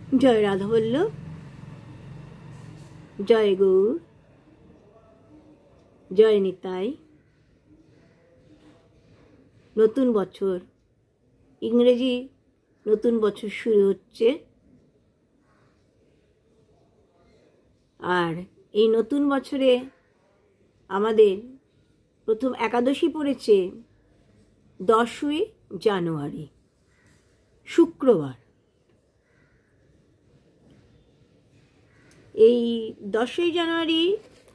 জয় রাধাবল্লভ, জয় গৌর, জয় নিতাই। নতুন বছর, ইংরেজি নতুন বছর শুরু হচ্ছে। আর এই নতুন বছরে আমাদের প্রথম একাদশী পড়েছে 10ই জানুয়ারি, শুক্রবার। এই 10ই জানুয়ারি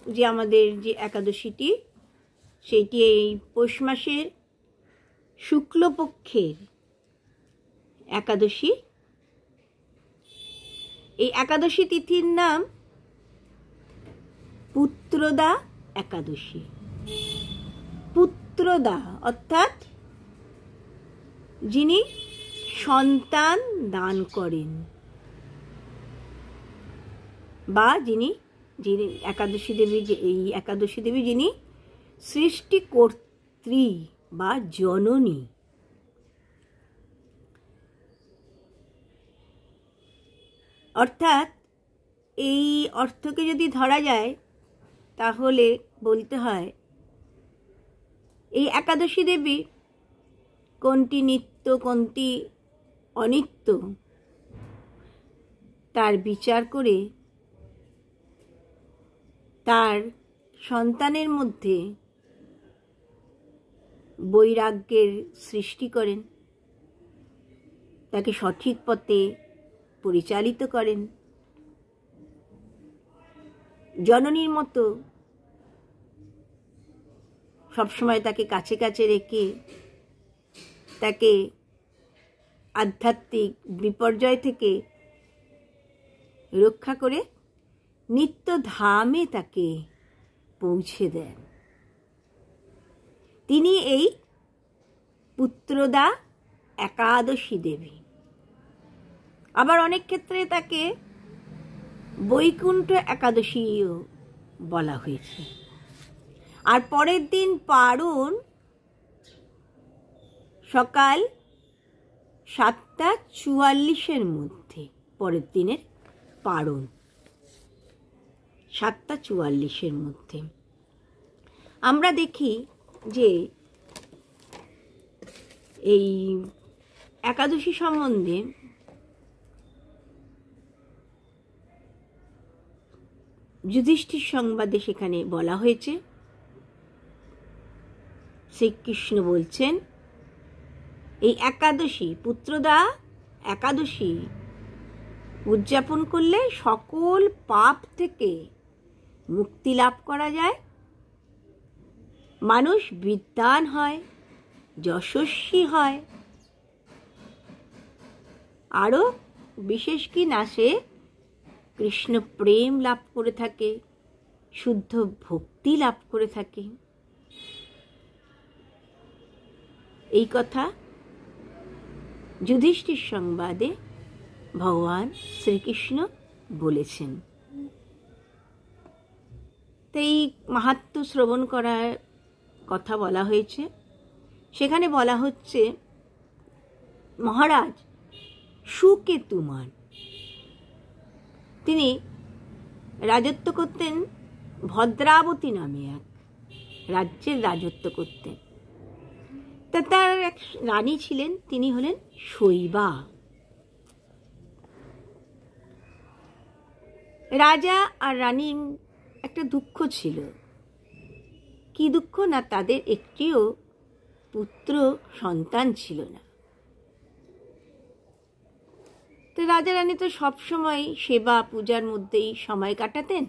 যে আমাদের যে একাদশীটি, সেইটি এই পৌষ মাসের শুক্লপক্ষের একাদশী। এই একাদশী তিথির নাম পুত্রদা একাদশী। পুত্রদা অর্থাৎ যিনি সন্তান দান করেন, বা যিনি একাদশী দেবী, এই একাদশী দেবী যিনি সৃষ্টিকর্ত্রী বা জননী। অর্থাৎ এই অর্থকে যদি ধরা যায় তাহলে বলতে হয় এই একাদশী দেবী কোনটি নিত্য কোনটি অনিত্য তার বিচার করে তার সন্তানের মধ্যে বৈরাগ্যের সৃষ্টি করেন, তাকে সঠিক পথে পরিচালিত করেন। জননীর মতো সবসময় তাকে কাছে কাছে রেখে তাকে আধ্যাত্মিক বিপর্যয় থেকে রক্ষা করে নিত্য ধামে তাকে পৌঁছে দেন। তিনি এই পুত্রদা একাদশী দেবী। আবার অনেক ক্ষেত্রে তাকে বৈকুণ্ঠ একাদশীও বলা হয়েছে। আর পরের দিন পারণ সকাল 7:44 মধ্যে, পরের দিনের পারণ 7:44 মধ্যে। আমরা দেখি যে এই একাদশী সম্বন্ধে যুধিষ্ঠির সংবাদে সেখানে বলা হয়েছে, শ্রীকৃষ্ণ বলছেন এই একাদশী, পুত্রদা একাদশী উদযাপন করলে সকল পাপ থেকে মুক্তি লাভ করা যায়, মানুষ বিদ্বান হয়, যশস্বী হয়, আরও বিশেষ কি না সে কৃষ্ণ প্রেম লাভ করে থাকে, শুদ্ধ ভক্তি লাভ করে থাকে। এই কথা যুধিষ্ঠির সংবাদে ভগবান শ্রীকৃষ্ণ বলেছেন। তো এই মাহাত্ম্য শ্রবণ করার কথা বলা হয়েছে। সেখানে বলা হচ্ছে মহারাজ সুকেতুমান, তিনি রাজত্ব করতেন, ভদ্রাবতী নামে এক রাজ্যের রাজত্ব করতেন। তা তার এক রানী ছিলেন, তিনি হলেন শৈবা। রাজা আর রানীর একটা দুঃখ ছিল। কি দুঃখ? না তাদের একটিও পুত্র সন্তান ছিল না। তো রাজা রানী তো সবসময় সেবা পূজার মধ্যেই সময় কাটাতেন।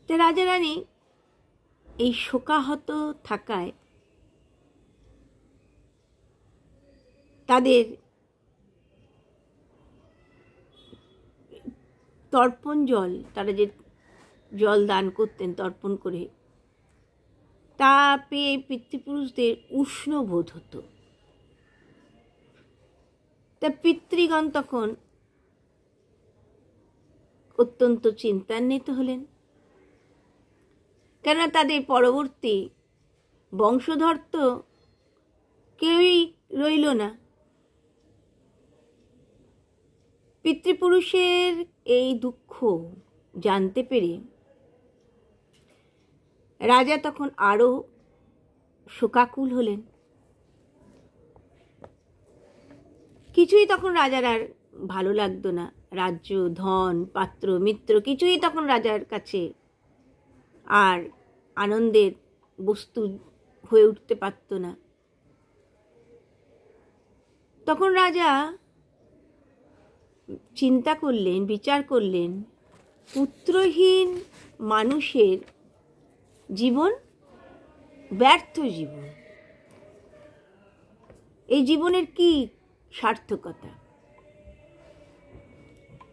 তো রাজা রানী এই শোকাহত থাকায় তাদের তর্পণ জল, তারা যে জল দান করতেন তর্পণ করে, তা পেয়ে পিতৃপুরুষদের উষ্ণ বোধ হতো। তা পিতৃগণ তখন অত্যন্ত চিন্তান্বিত হলেন, কেননা তাদের পরবর্তী বংশধর তো কেউই রইল না। পিতৃপুরুষের এই দুঃখ জানতে পেরে রাজা তখন আরো শোকাকুল হলেন। কিছুই তখন রাজার আর ভালো লাগতো না। রাজ্য, ধন, পাত্র, মিত্র কিছুই তখন রাজার কাছে আর আনন্দের বস্তু হয়ে উঠতে পারত না। তখন রাজা চিন্তা করলেন, বিচার করলেন, পুত্রহীন মানুষের জীবন ব্যর্থ জীবন। এই জীবনের কি সার্থকতা?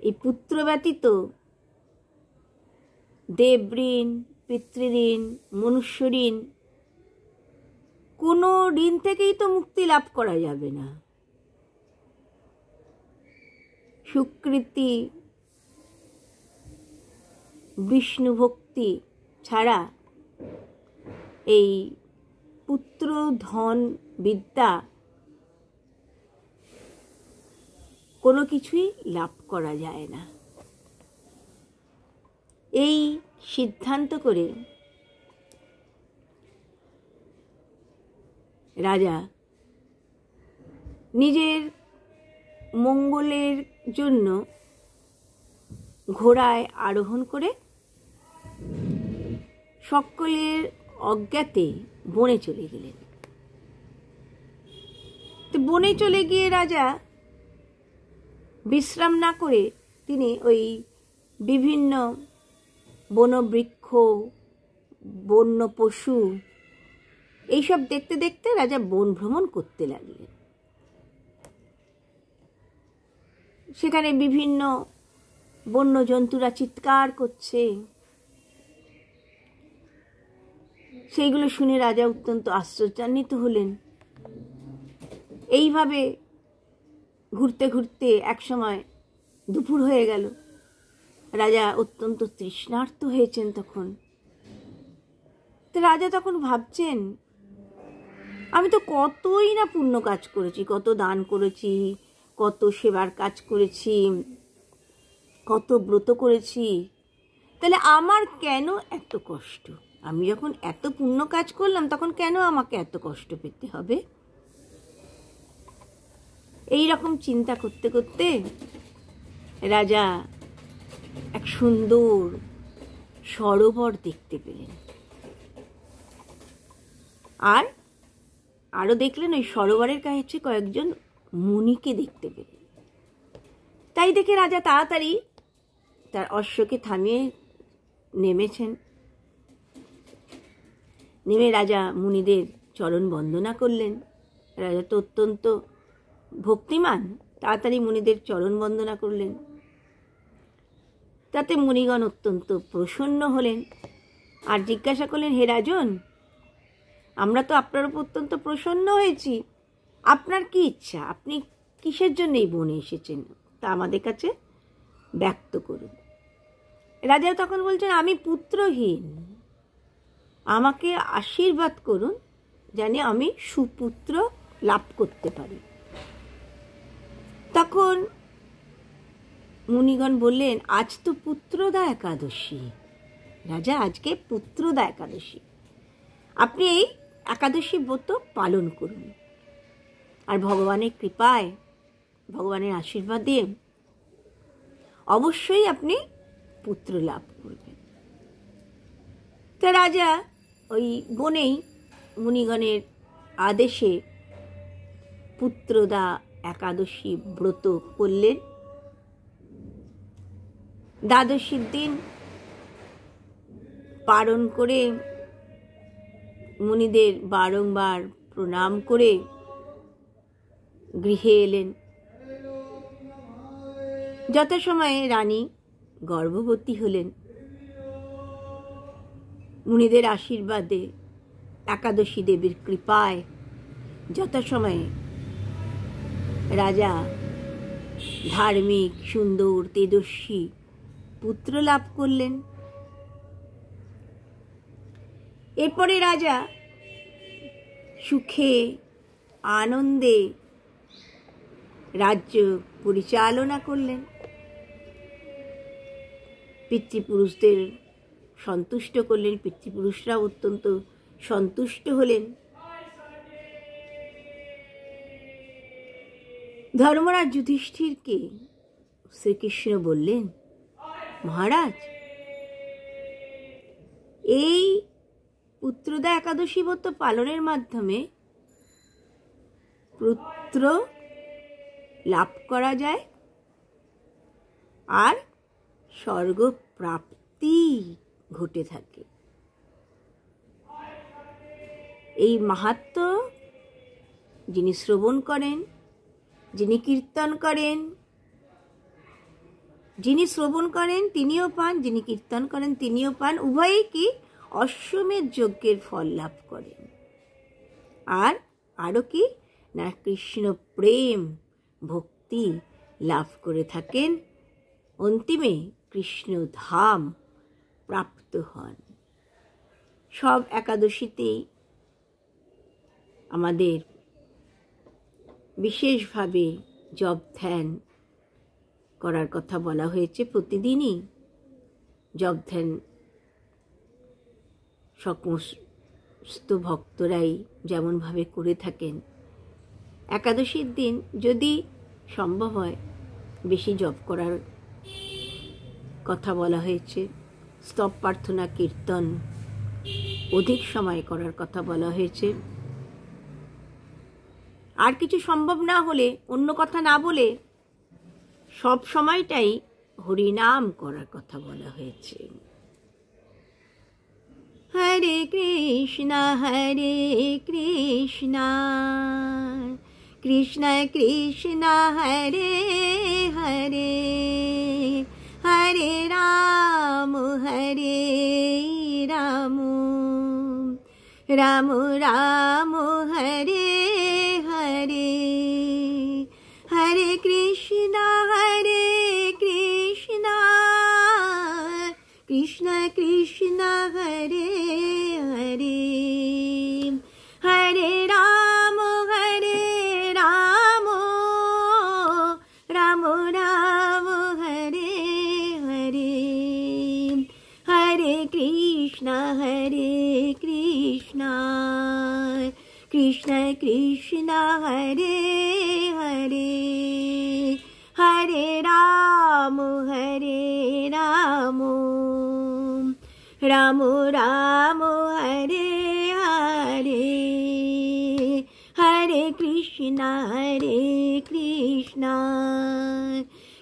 এই পুত্র ব্যতীত দেবঋণ, পিতৃঋণ, মনুষ্য ঋণ, কোনো ঋণ থেকেই তো মুক্তি লাভ করা যাবে না। সুকৃতি, বিষ্ণু ভক্তি ছাড়া এই পুত্র, ধন, বিদ্যা কোনো কিছুই লাভ করা যায় না। এই সিদ্ধান্ত করে রাজা নিজের মঙ্গলের জন্য ঘোড়ায় আরোহণ করে সকলের অজ্ঞাতে বনে চলে গেলেন। তো বনে চলে গিয়ে রাজা বিশ্রাম না করে তিনি ওই বিভিন্ন বনবৃক্ষ, বন্য পশু এইসব দেখতে দেখতে রাজা বন ভ্রমণ করতে লাগলেন। সেখানে বিভিন্ন বন্য জন্তুরা চিৎকার করছে, সেইগুলো শুনে রাজা অত্যন্ত আশ্চর্যান্বিত হলেন। এইভাবে ঘুরতে ঘুরতে একসময় দুপুর হয়ে গেল। রাজা অত্যন্ত তৃষ্ণার্ত হয়েছেন তখন। তো রাজা তখন ভাবছেন, আমি তো কতই না পুণ্য কাজ করেছি, কত দান করেছি, কত সেবার কাজ করেছি, কত ব্রত করেছি, তাহলে আমার কেন এত কষ্ট? আমি যখন এত পুণ্য কাজ করলাম তখন কেন আমাকে এত কষ্ট পেতে হবে? এই রকম চিন্তা করতে করতে রাজা এক সুন্দর সরোবর দেখতে পেলেন। আর আরো দেখলেন ওই সরোবরের কাছে কয়েকজন মুনিকে দেখতে পেলেন। তাই দেখে রাজা তাড়াতাড়ি তার অশ্বকে থামিয়ে নেমেছেন। নেমে রাজা মুনিদের চরণ বন্দনা করলেন। রাজা তো অত্যন্ত ভক্তিমান, তাড়াতাড়ি মুনিদের চরণ বন্দনা করলেন। তাতে মুনিগণ অত্যন্ত প্রসন্ন হলেন আর জিজ্ঞাসা করলেন, হে রাজন, আমরা তো আপনার উপর অত্যন্ত প্রসন্ন হয়েছি, আপনার কি ইচ্ছা? আপনি কিসের জন্য এই বনে এসেছেন তা আমাদের কাছে ব্যক্ত করুন। রাজা তখন বলছেন, আমি পুত্রহীন, আমাকে আশীর্বাদ করুন যেন আমি সুপুত্র লাভ করতে পারি। তখন মুনিগণ বললেন, আজ তো পুত্রদা একাদশী, রাজা আজকে পুত্রদা একাদশী, আপনি এই একাদশী ব্রত পালন করুন, আর ভগবানের কৃপায়, ভগবানের আশীর্বাদে অবশ্যই আপনি পুত্র লাভ করবেন। তা রাজা ওই বনেই মুনিগণের আদেশে পুত্রদা একাদশী ব্রত করলেন। দ্বাদশীর দিন পালন করে মুনিদের বারংবার প্রণাম করে গৃহে এলেন। যথাসময়ে রানী গর্ভবতী হলেন। মুনিদের আশীর্বাদে, একাদশী দেবীর কৃপায় যথাসময়ে রাজা ধার্মিক, সুন্দর, তেজস্বী পুত্র লাভ করলেন। এরপরে রাজা সুখে আনন্দে রাজ্য পরিচালনা করলেন। পিতৃপুরুষদের সন্তুষ্ট করলেন, পিতৃপুরুষরা অত্যন্ত সন্তুষ্ট হলেন। ধর্মরাজ যুধিষ্ঠিরকে শ্রীকৃষ্ণ বললেন, মহারাজ, এই পুত্রদা একাদশী ব্রত পালনের মাধ্যমে পুত্র লাভ করা যায় আর স্বর্গ প্রাপ্তি ঘটে থাকে। এই মাহাত্ম্য যিনি শ্রবণ করেন, যিনি কীর্তন করেন, যিনি শ্রবণ করেন তিনিও পান, যিনি কীর্তন করেন তিনিও পান, উভয়ই কি অশ্বমেধ যজ্ঞের ফল লাভ করেন। আর আরও কি না, কৃষ্ণ প্রেম ভক্তি লাভ করে থাকেন, অন্তিমে কৃষ্ণ ধাম প্রাপ্ত হন। সব একাদশীতেই আমাদের বিশেষভাবে জপ ধ্যান করার কথা বলা হয়েছে। প্রতিদিনই জপ ধ্যান সমস্ত ভক্তরাই যেমনভাবে করে থাকেন, একাদশীর দিন যদি সম্ভব হয় বেশি জপ করার কথা বলা হয়েছে। স্তব প্রার্থনা কীর্তন অধিক সময় করার কথা বলা হয়েছে। আর কিছু সম্ভব না হলে, অন্য কথা না বলে সব সময়টাই হরিনাম করার কথা বলা হয়েছে। হরে কৃষ্ণ কৃষ্ণ কৃষ্ণ হরে হরে, হরে রাম রাম রাম হরে হরে, হরে কৃষ্ণ কৃষ্ণ কৃষ্ণ হরে হরে, হরে রাম রাম রাম হরে হরে, হরে কৃষ্ণ কৃষ্ণ কৃষ্ণ হরে হরে, হরে রাম রাম রাম হরে হরে, হরে কৃষ্ণ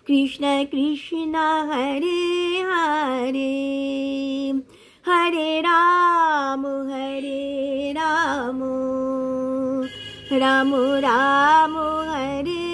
কৃষ্ণ কৃষ্ণ হরে হরে, হরে রাম রাম রাম হরে